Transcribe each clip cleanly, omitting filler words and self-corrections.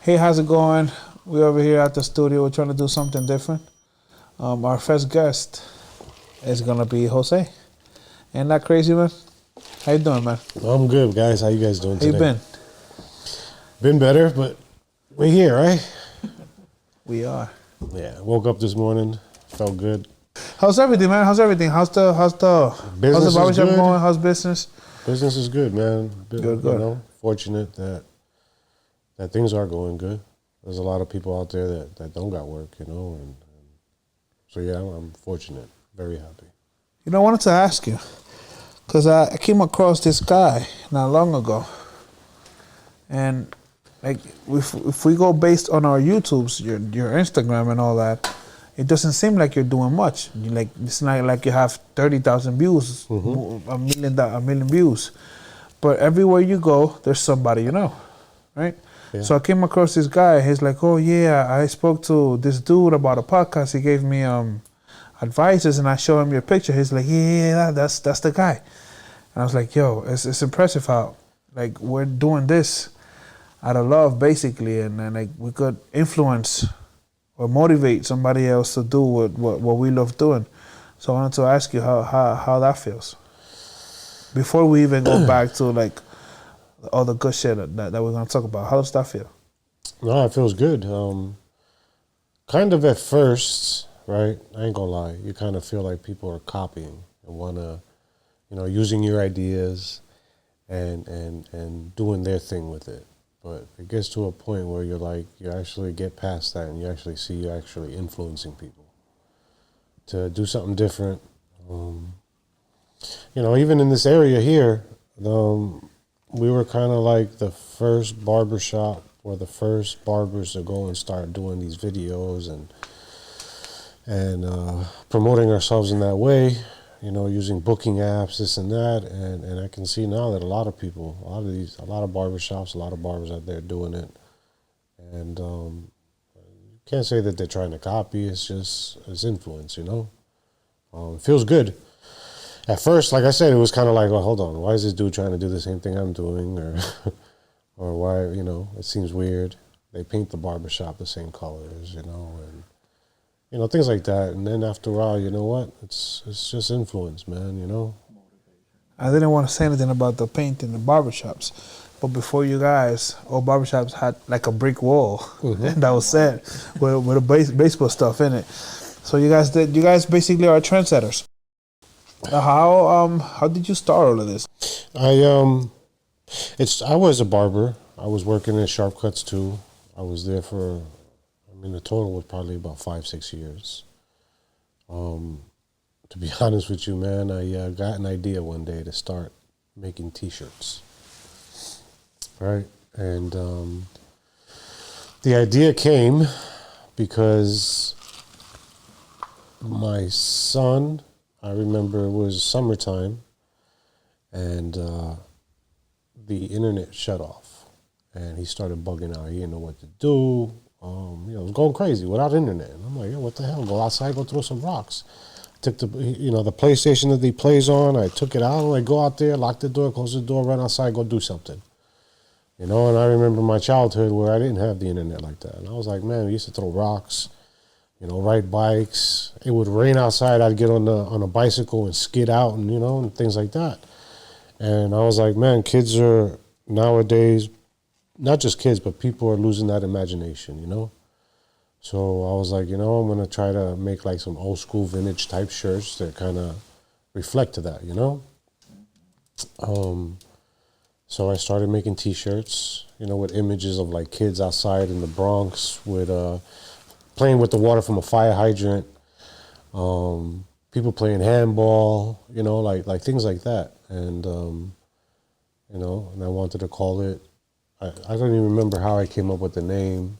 Hey, how's it going? We over here at the studio. We're trying to do something different. Our first guest is gonna be Jose. Ain't that crazy, man? How you doing, man? I'm good, guys. How you guys doing How you today? been? Been better, but we're here, right? We are. Yeah. Woke up this morning, felt good. How's everything, man? How's everything? How's the Business is barbershop good. going? How's business? Business is good, man. Good. You know, fortunate that things are going good. There's a lot of people out there that don't got work, you know, and so yeah, I'm fortunate, very happy. You know, I wanted to ask you because I came across this guy not long ago, and like if we go based on our YouTubes, your Instagram and all that, it doesn't seem like you're doing much. It's not like you have 30,000 views, a million views, but everywhere you go, there's somebody you know, right? Yeah. So I came across this guy. He's like, "Oh yeah, I spoke to this dude about a podcast. He gave me advices, and I showed him your picture." He's like, "Yeah, that's the guy." And I was like, "Yo, it's impressive how like we're doing this out of love, basically, and like we could influence or motivate somebody else to do what we love doing." So I wanted to ask you how that feels before we even go back to like all the good shit that we're gonna talk about. How does that feel? No, it feels good. Kind of at first, right? I ain't gonna lie. You kind of feel like people are copying and wanna, you know, using your ideas and doing their thing with it. But it gets to a point where you're like, you actually get past that and you actually see you're actually influencing people to do something different. You know, even in this area here, we were kind of like the first barbershop or the first barbers to go and start doing these videos and promoting ourselves in that way, you know, using booking apps, this and that. And I can see now that a lot of people, a lot of barbershops, a lot of barbers out there doing it. And you can't say that they're trying to copy. It's influence, you know. It feels good. At first, like I said, it was kind of like, well, hold on, why is this dude trying to do the same thing I'm doing? Or why, you know, it seems weird. They paint the barbershop the same colors, you know, and, you know, things like that. And then after a while, you know what? It's just influence, man, you know? I didn't want to say anything about the paint in the barbershops, but before you guys, all barbershops had like a brick wall that was set with a baseball stuff in it. So you guys basically are trendsetters. How did you start all of this? I was a barber. I was working in Sharp Cuts too. I was there for, the total was probably about 5-6 years. To be honest with you, man, I got an idea one day to start making T-shirts. Right? And the idea came because my son, I remember it was summertime, and the internet shut off, and he started bugging out. He didn't know what to do. You know, it was going crazy without internet. And I'm like, yo, what the hell? Go outside, go throw some rocks. Took the PlayStation that he plays on. I took it out. I go out there, lock the door, close the door, run outside, go do something. You know, and I remember my childhood where I didn't have the internet like that. And I was like, man, we used to throw rocks. You know, ride bikes. It would rain outside. I'd get on a bicycle and skid out, and you know, and things like that. And I was like, man, kids are nowadays, not just kids, but people are losing that imagination, you know. So I was like, you know, I'm gonna try to make like some old school vintage type shirts that kind of reflect to that, you know. So I started making T-shirts, you know, with images of like kids outside in the Bronx with playing with the water from a fire hydrant, people playing handball, you know, like things like that. And, you know, and I wanted to call it, I don't even remember how I came up with the name,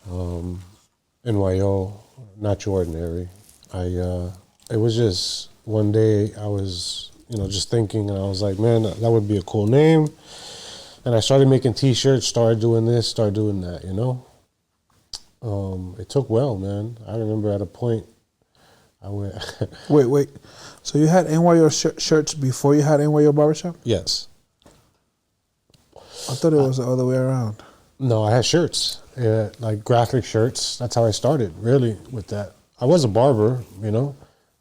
N.Y.O, Not Your Ordinary. It was just one day I was, you know, just thinking, and I was like, man, that would be a cool name. And I started making T-shirts, started doing this, started doing that, you know. It took well, man. I remember at a point, I went. Wait. So you had N.Y.O shirts before you had N.Y.O Barbershop? Yes. I thought it was the other way around. No, I had shirts, like graphic shirts. That's how I started, really, with that. I was a barber,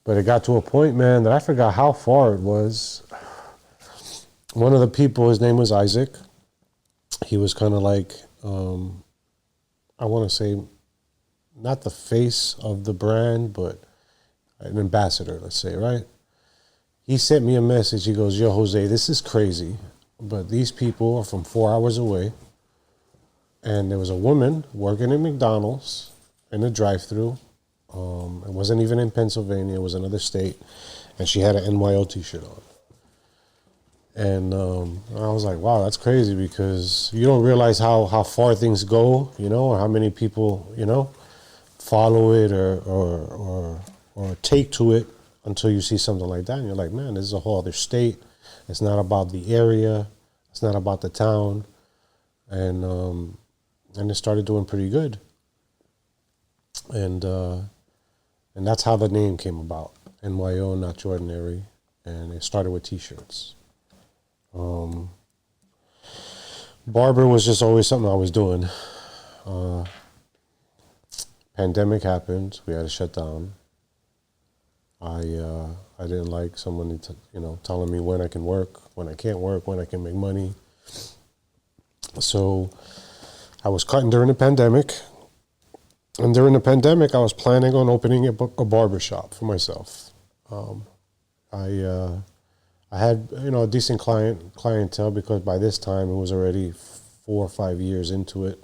but it got to a point, man, that I forgot how far it was. One of the people, his name was Isaac. He was kind of like, I want to say, not the face of the brand, but an ambassador, let's say, right? He sent me a message. He goes, yo, Jose, this is crazy, but these people are from 4 hours away. And there was a woman working at McDonald's in a drive-thru. It wasn't even in Pennsylvania. It was another state. And she had an N.Y.O t-shirt on. And I was like, wow, that's crazy, because you don't realize how far things go, or how many people, follow it or take to it until you see something like that. And you're like, man, this is a whole other state. It's not about the area. It's not about the town. And it started doing pretty good. And that's how the name came about. N.Y.O, Not Your Ordinary. And it started with t-shirts. Barber was just always something I was doing. Pandemic happened. We had to shut down. I didn't like someone telling me when I can work, when I can't work, when I can make money. So I was cutting during the pandemic. And during the pandemic, I was planning on opening a barbershop for myself. I had, a decent clientele, because by this time it was already 4 or 5 years into it.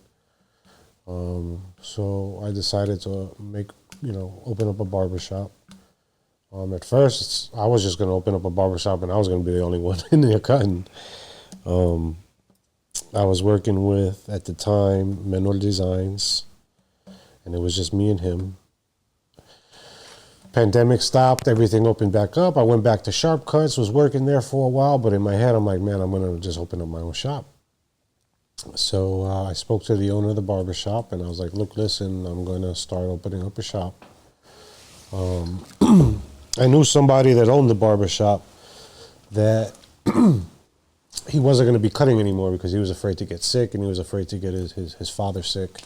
So I decided to open up a barbershop. At first, I was just going to open up a barbershop, and I was going to be the only one in there cutting. I was working with, at the time, Menor Designs, and it was just me and him. Pandemic stopped, everything opened back up. I went back to Sharp Cuts, was working there for a while, but in my head, I'm like, man, I'm going to just open up my own shop. So I spoke to the owner of the barbershop, and I was like, look, listen, I'm going to start opening up a shop. I knew somebody that owned the barbershop that he wasn't going to be cutting anymore, because he was afraid to get sick, and he was afraid to get his father sick.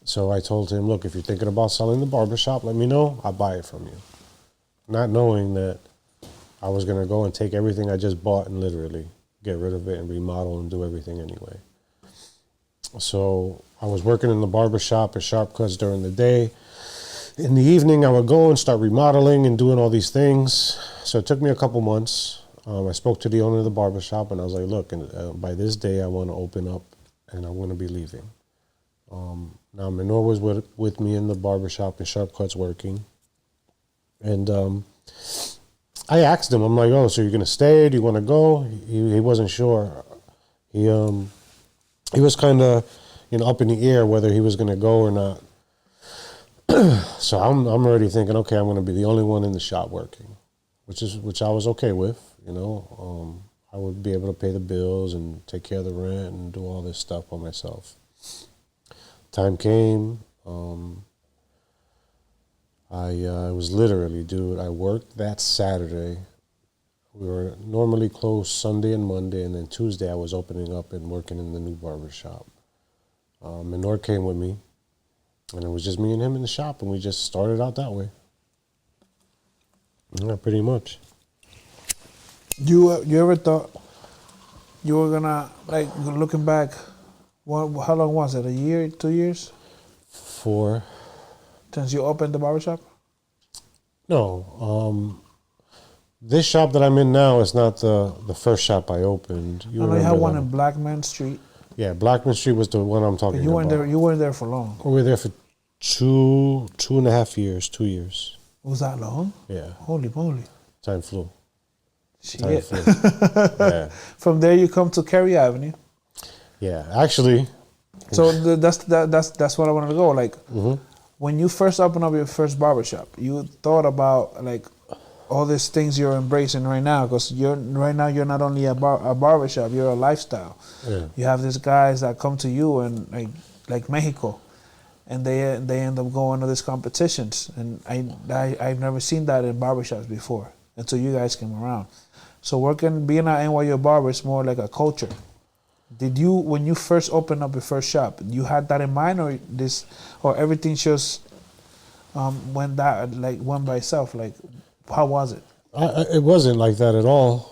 So I told him, look, if you're thinking about selling the barbershop, let me know. I'll buy it from you. Not knowing that I was going to go and take everything I just bought and literally get rid of it and remodel and do everything anyway. So I was working in the barbershop at Sharp Cuts during the day. In the evening, I would go and start remodeling and doing all these things. So it took me a couple months. I spoke to the owner of the barbershop, and I was like, look, by this day, I want to open up, and I want to be leaving. Now, Menor was with me in the barbershop in Sharp Cuts working. And I asked him, I'm like, oh, so you're going to stay? Do you want to go? He wasn't sure. He was kind of, up in the air whether he was going to go or not. So I'm already thinking, okay, I'm going to be the only one in the shop working, which I was okay with, I would be able to pay the bills and take care of the rent and do all this stuff by myself. Time came. I was literally, dude, I worked that Saturday. We were normally closed Sunday and Monday, and then Tuesday I was opening up and working in the new barbershop. Menor came with me, and it was just me and him in the shop, and we just started out that way. Yeah, pretty much. You ever thought you were gonna, like, looking back, how long was it? A year, 2 years? 4. Since you opened the barbershop? No. This shop that I'm in now is not the first shop I opened. You had one in Blackman Street. Yeah, Blackman Street was the one I'm talking about. You weren't there for long. We were there for 2.5 years, 2 years. Was that long? Yeah. Holy moly. Time flew. Shit. Time flew. Yeah. From there you come to Cary Avenue. Yeah, actually. So that's what I wanted to go. Like, when you first opened up your first barbershop, you thought about, like, all these things you're embracing right now, because you're not only a barbershop, you're a lifestyle. Yeah. You have these guys that come to you and like Mexico, and they end up going to these competitions, and I've never seen that in barbershops before until you guys came around. So being an N.Y.O barber is more like a culture. Did you, when you first opened up your first shop, you had that in mind, or everything just went by itself? Like, how was it? It wasn't like that at all.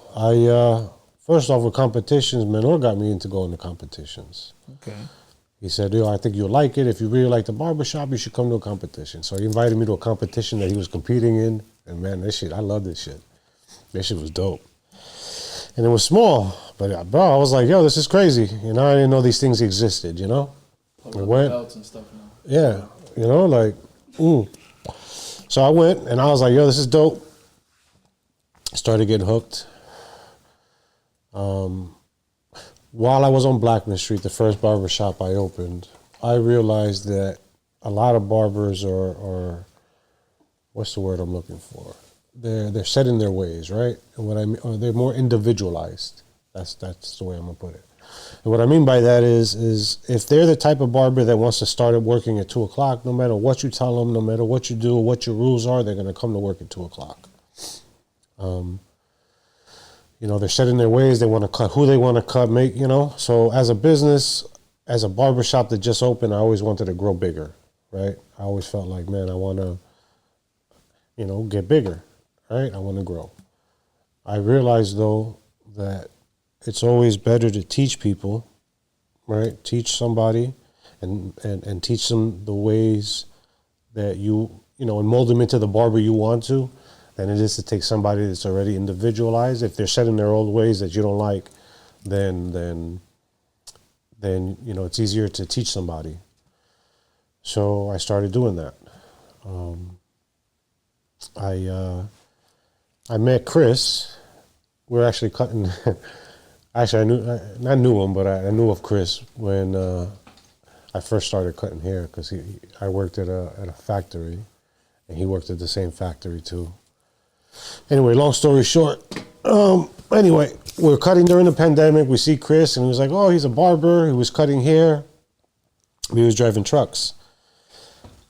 First off, with competitions, N.Y.O got me into going to competitions. Okay. He said, "Yo, I think you'll like it. If you really like the barbershop, you should come to a competition." So he invited me to a competition that he was competing in. And man, I love this shit. This shit was dope. And it was small. But bro, I was like, yo, this is crazy. You know, I didn't know these things existed, you know? I went. Belts and stuff now. Yeah. You know, like, So I went and I was like, yo, this is dope. Started getting hooked. While I was on Blackman Street, the first barbershop I opened, I realized that a lot of barbers are what's the word I'm looking for? They're set in their ways, right? And what I mean, or they're more individualized. That's the way I'm gonna put it. And what I mean by that is if they're the type of barber that wants to start working at 2 o'clock, no matter what you tell them, no matter what you do, what your rules are, they're gonna come to work at 2 o'clock. You know, they're set in their ways. They want to cut who they want to cut, make, you know. So as a business, as a barbershop that just opened, I always wanted to grow bigger, right? I always felt like, man, I want to, you know, get bigger, right? I want to grow. I realized, though, that it's always better to teach people, right? Teach somebody and teach them the ways that you know, and mold them into the barber you want to, than it is to take somebody that's already individualized. If they're set in their old ways that you don't like, then you know, it's easier to teach somebody. So I started doing that. I met Chris. We're actually cutting. Actually, I knew him, but I knew of Chris when I first started cutting hair because I worked at a factory, and he worked at the same factory too. Anyway, long story short, anyway, we were cutting during the pandemic. We see Chris, and he was like, oh, he's a barber. He was cutting hair. He was driving trucks.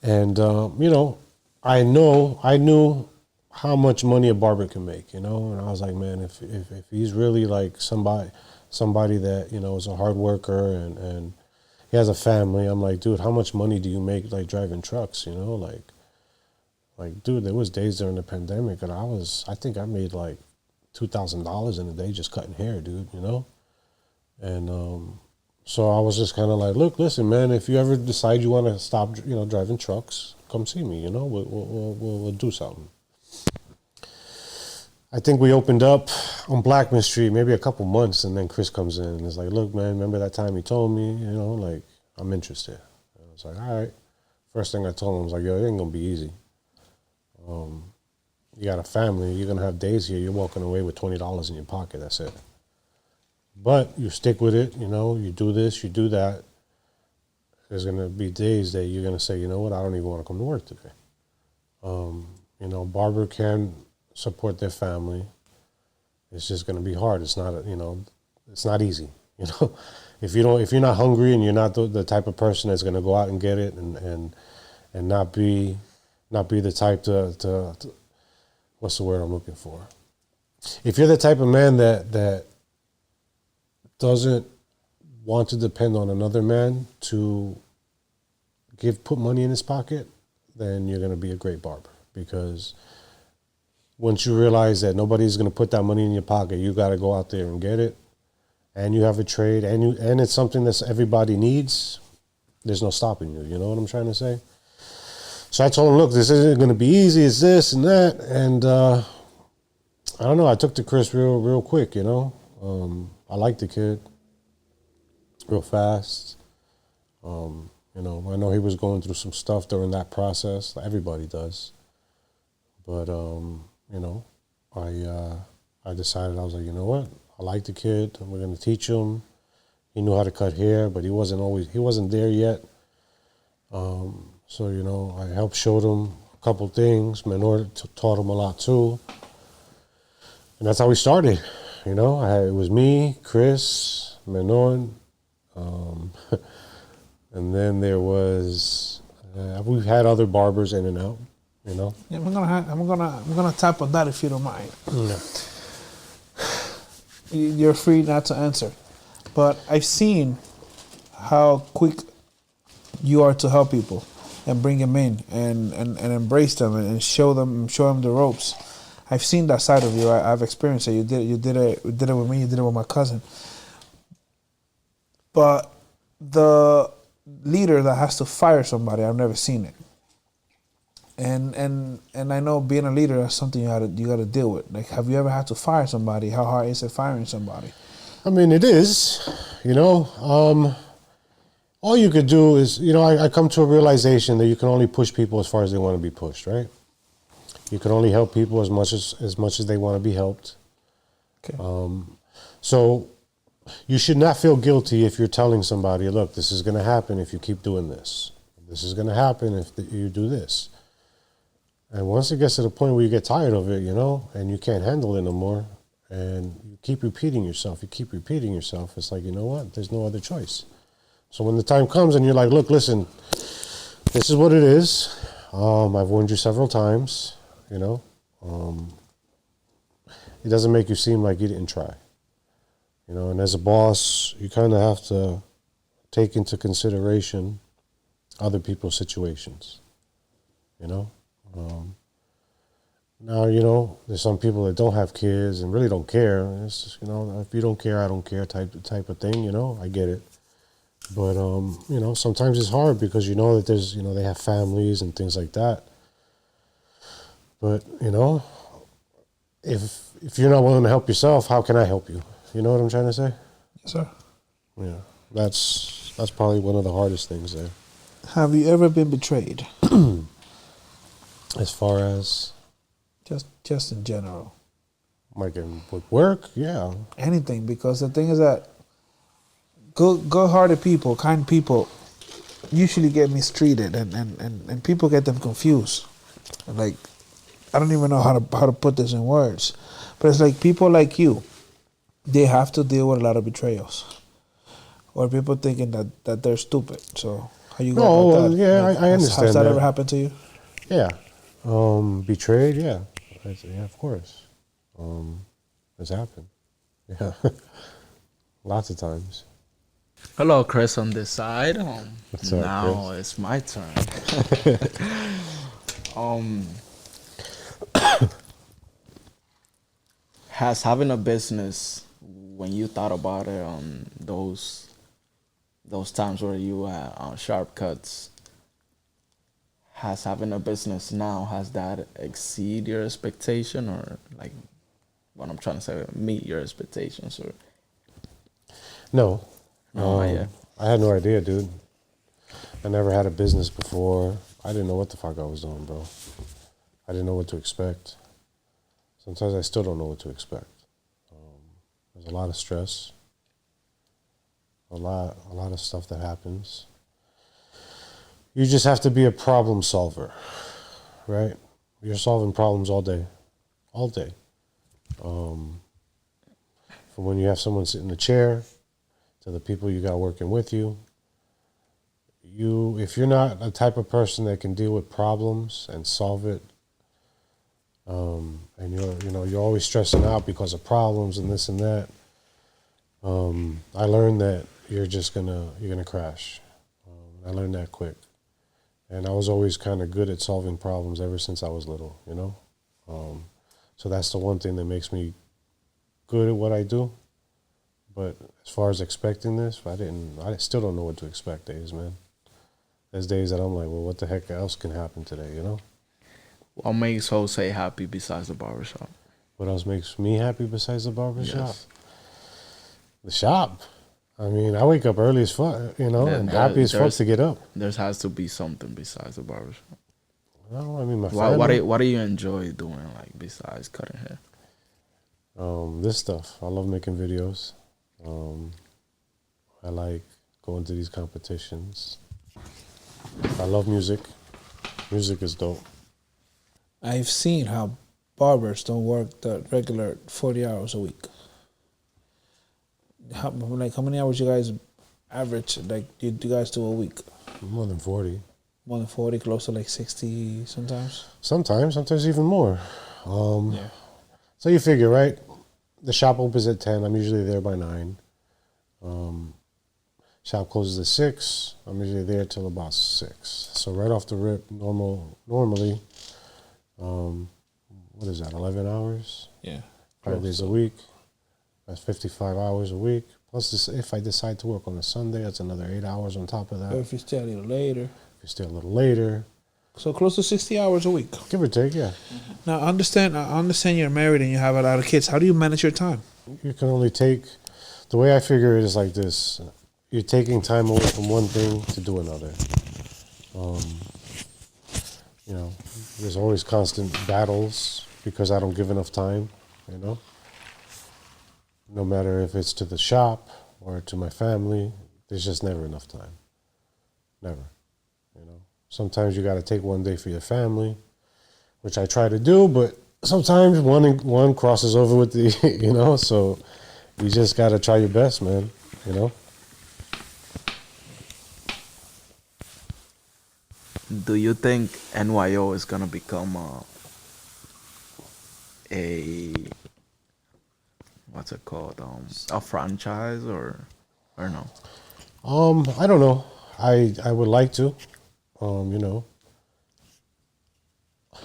And, you know, I knew how much money a barber can make, you know? And I was like, man, if he's really like somebody that, you know, is a hard worker and he has a family, I'm like, dude, how much money do you make, like, driving trucks, you know? Like, dude, there was days during the pandemic and I think I made like $2,000 in a day just cutting hair, dude, you know? And so I was just kind of like, look, listen, man, if you ever decide you want to stop, you know, driving trucks, come see me, you know? We'll do something. I think we opened up on Blackman Street maybe a couple months, and then Chris comes in and is like, look, man, remember that time you told me, you know, like, I'm interested. And I was like, all right. First thing I told him was like, yo, it ain't going to be easy. You got a family, you're going to have days here, you're walking away with $20 in your pocket, that's it. But you stick with it, you know, you do this, you do that. There's going to be days that you're going to say, you know what, I don't even want to come to work today. You know, barber can support their family. It's just going to be hard. It's not, you know, it's not easy, you know. If you're not hungry and you're not the type of person that's going to go out and get it and not be the type to what's the word I'm looking for? If you're the type of man that doesn't want to depend on another man to put money in his pocket, then you're going to be a great barber. Because once you realize that nobody's going to put that money in your pocket, you got to go out there and get it. And you have a trade, and it's something that everybody needs. There's no stopping you. You know what I'm trying to say? So I told him, look, this isn't going to be easy. It's this and that. And I don't know. I took to Chris real quick, you know. I liked the kid real fast. You know, I know he was going through some stuff during that process. Everybody does. But, you know, I decided, I was like, you know what? I like the kid. We're going to teach him. He knew how to cut hair, but he wasn't there yet. So, you know, I helped show him a couple things. N.Y.O taught him a lot too. And that's how we started. You know, it was me, Chris, N.Y.O, and then there was, we've had other barbers in and out, you know. Yeah, I'm gonna tap on that if you don't mind. Yeah. You're free not to answer, But I've seen how quick you are to help people and bring them in and embrace them and show them the ropes. I've seen that side of you. I've experienced it. You did it with me. You did it with my cousin. But the leader that has to fire somebody, I've never seen it. And I know being a leader, that's something you got to deal with. Like, have you ever had to fire somebody? How hard is it firing somebody? I mean, it is, all you could do is, I come to a realization that you can only push people as far as they want to be pushed, right? You can only help people as much as they want to be helped. Okay. So you should not feel guilty if you're telling somebody, look, this is going to happen if you keep doing this. This is going to happen if you do this. And once it gets to the point where you get tired of it, and you can't handle it no more, and you keep repeating yourself, it's like, you know what? There's no other choice. So when the time comes and you're like, look, listen, this is what it is. I've warned you several times, It doesn't make you seem like you didn't try. And as a boss, you kind of have to take into consideration other people's situations, Now, there's some people that don't have kids and really don't care. It's just, if you don't care, I don't care type of thing, I get it. But, sometimes it's hard because that there's, they have families and things like that. But, if you're not willing to help yourself, how can I help you? You know what I'm trying to say? Yes, sir. Yeah, that's probably one of the hardest things there. Have you ever been betrayed? As far as? Just in general. Like in work? Yeah. Anything, because the thing is that good-hearted people, kind people, usually get mistreated, and people get them confused. Like, I don't even know how to put this in words, but it's like people like you, they have to deal with a lot of betrayals, or people thinking that they're stupid. So how you go about that? Yeah, like, I understand. Has that ever happened to you? Yeah. Betrayed? Yeah. Yeah, of course. It's happened. Yeah. Lots of times. Hello, Chris on this side. What's up, now Chris? it's my turn. Has having a business, when you thought about it, those times where you had sharp cuts, has having a business now, has that exceed your expectation, or like what I'm trying to say, meet your expectations, or? No. No, not yet. I had no idea, dude. I never had a business before. I didn't know what the fuck I was doing, bro. I didn't know what to expect. Sometimes I still don't know what to expect. There's a lot of stress. A lot of stuff that happens. You just have to be a problem solver, right? You're solving problems all day. All day. From when you have someone sit in a chair to the people you got working with you. If you're not a type of person that can deal with problems and solve it, and you're always stressing out because of problems and this and that, I learned that you're gonna crash. I learned that quick, and I was always kind of good at solving problems ever since I was little, So that's the one thing that makes me good at what I do. But as far as expecting this, I still don't know what to expect days, man. There's days that I'm like, well, what the heck else can happen today, What makes Jose happy besides the barbershop? What else makes me happy besides the barbershop? Yes. The shop. I mean, I wake up early as fuck, and happy as fuck to get up. There has to be something besides the barbershop. Well, I mean, my family. What do you enjoy doing, like, besides cutting hair? This stuff. I love making videos. I like going to these competitions. I love music. Music is dope. I've seen how barbers don't work the regular 40 hours a week. How many hours you guys average, like, you guys do a week? More than 40. More than 40, close to like 60 sometimes? Sometimes even more. Yeah. So you figure, right? The shop opens at 10. I'm usually there by 9. Shop closes at 6. I'm usually there till about 6. So right off the rip, normally, what is that, 11 hours? Yeah. 5 days a week. That's 55 hours a week. Plus, if I decide to work on a Sunday, that's another 8 hours on top of that. Or if you stay a little later. If you stay a little later. So close to 60 hours a week. Give or take, yeah. Now, I understand you're married and you have a lot of kids. How do you manage your time? You can only take, the way I figure it is like this. You're taking time away from one thing to do another. You know, there's always constant battles because I don't give enough time, you know. No matter if it's to the shop or to my family, there's just never enough time. Never, you know. Sometimes you got to take one day for your family, which I try to do, but sometimes one crosses over with the, you know, so you just got to try your best, man, you know. Do you think N.Y.O is gonna become a what's it called? A franchise or no? I don't know. I would like to, you know.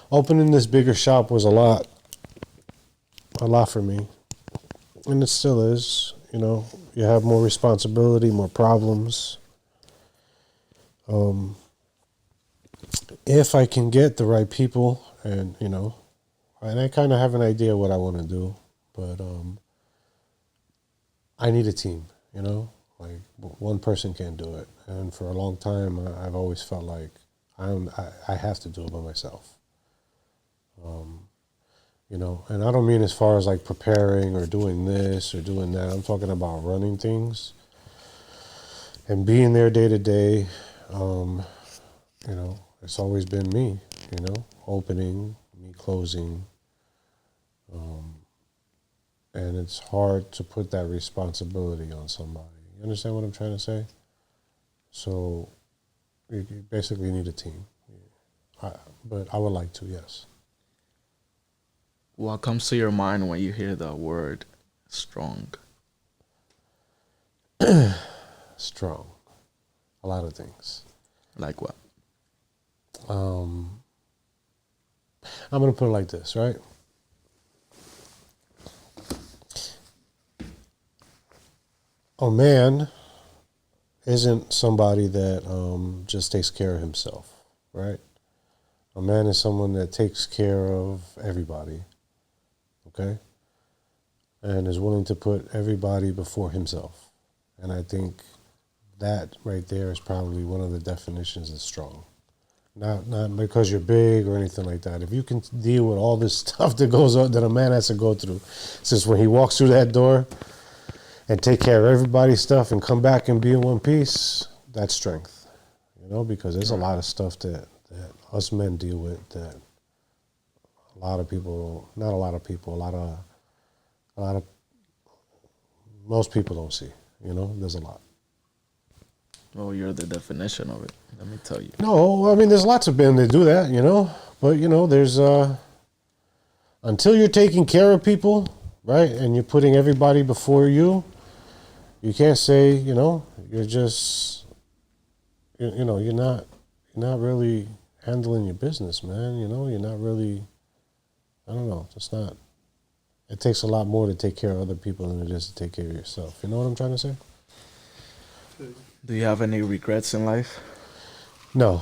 Opening this bigger shop was a lot for me, and it still is. You know, you have more responsibility, more problems. If I can get the right people, and you know, and I kind of have an idea what I want to do, but I need a team. You know, like one person can't do it, and for a long time, I've always felt like I have to do it by myself. You know, and I don't mean as far as like preparing or doing this or doing that. I'm talking about running things and being there day to day. You know, it's always been me, you know, opening, me closing. And it's hard to put that responsibility on somebody. You understand what I'm trying to say? So you basically need a team. But I would like to, yes. What comes to your mind when you hear the word strong? Strong. A lot of things. Like what? I'm going to put it like this, right? A man isn't somebody that just takes care of himself, right? A man is someone that takes care of everybody, okay? And is willing to put everybody before himself. And I think that right there is probably one of the definitions of strong. Not because you're big or anything like that. If you can deal with all this stuff that goes on, that a man has to go through, since when he walks through that door and take care of everybody's stuff and come back and be in one piece, that's strength. You know, because there's a lot of stuff that us men deal with that a lot of people, not a lot of people, most people don't see. You know, there's a lot. Well, you're the definition of it. Let me tell you. No, I mean, there's lots of men that do that, you know. But, you know, there's, until you're taking care of people, right, and you're putting everybody before you, you can't say, you know, you're just, you know, you're not really handling your business, man. You know, you're not really, I don't know, it's not, it takes a lot more to take care of other people than it is to take care of yourself. You know what I'm trying to say? Do you have any regrets in life? No,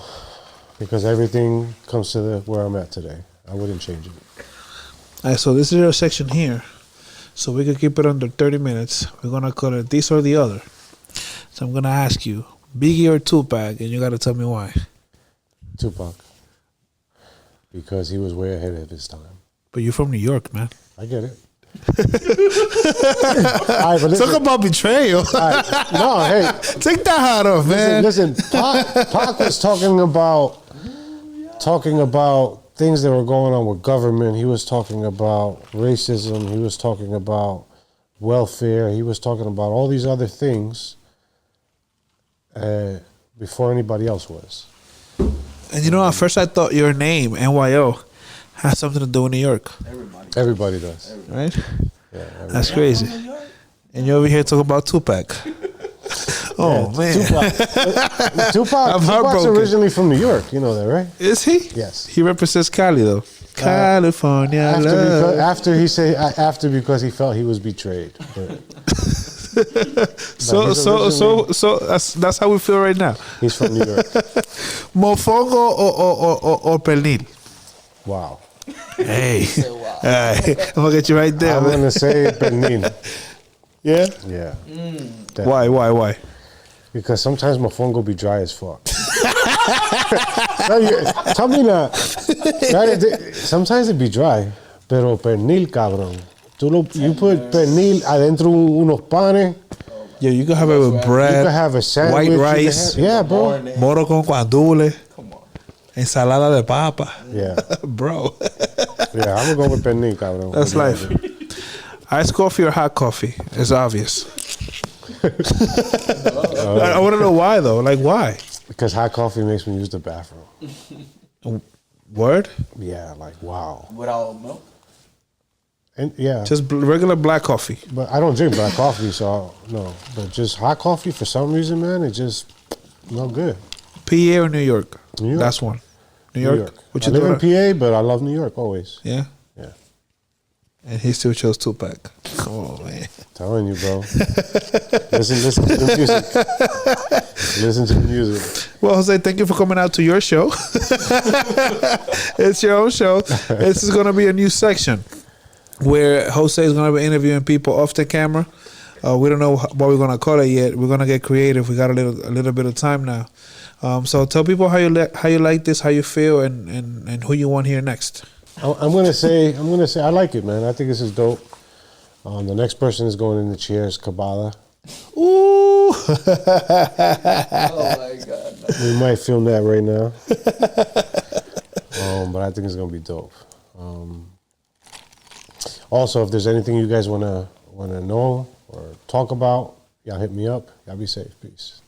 because everything comes to where I'm at today. I wouldn't change it. All right, so this is our section here. So we could keep it under 30 minutes. We're going to call it this or the other. So I'm going to ask you, Biggie or Tupac, and you got to tell me why. Tupac. Because he was way ahead of his time. But you're from New York, man. I get it. All right, but listen, talk about betrayal. no, hey. Take that hat off, man. Listen, Pac was talking about things that were going on with government. He was talking about racism. He was talking about welfare. He was talking about all these other things before anybody else was. And you know, at first I thought your name, N.Y.O, has something to do with New York. Everybody does. Right? Yeah, everybody. That's crazy. And you're over here talking about Tupac. Oh, man. Tupac's heartbroken. originally from New York. You know that, right? Is he? Yes. He represents Cali, though. California love. After because he felt he was betrayed. But So that's how we feel right now. he's from New York. Mofongo or pernil? Wow. Hey. I'm gonna get you right there. I'm man. gonna say pernil. Yeah? Yeah. Why? Because sometimes mofongo be dry as fuck. Tell me that. Sometimes it be dry, pero pernil, cabrón. You put pernil adentro unos panes. Yeah, you can have it with You bread, can have a sandwich. white rice, Yeah, bro. moro con guandule, Come on. ensalada de papa. Yeah. Bro, Yeah, I'm gonna go with pernil, cabrón. that's life. Iced coffee or hot coffee? It's obvious. I want to know why, though. Like, why? Because hot coffee makes me use the bathroom. Word? Yeah, like wow. Without milk? And yeah, Just regular black coffee. but I don't drink black coffee, so no. But just hot coffee for some reason, man, it just no good. PA or New York? New York. That's one. New York? What I you live in doing? PA, but I love New York always. Yeah? Yeah, And he still chose Tupac. Oh, man. telling you, bro. Listen to the music. Listen to the music. Well, Jose, thank you for coming out to your show. It's your own show. This is going to be a new section where Jose is going to be interviewing people off the camera. We don't know what we're going to call it yet. We're going to get creative. We got a little bit of time now. So tell people how you like this, how you feel, and who you want here next. I'm gonna say I like it, man. I think this is dope. The next person is going in the chair is Kabbalah. Ooh. Oh my God. We might film that right now. But I think it's gonna be dope. Also, if there's anything you guys wanna know or talk about, y'all hit me up. Y'all be safe. Peace.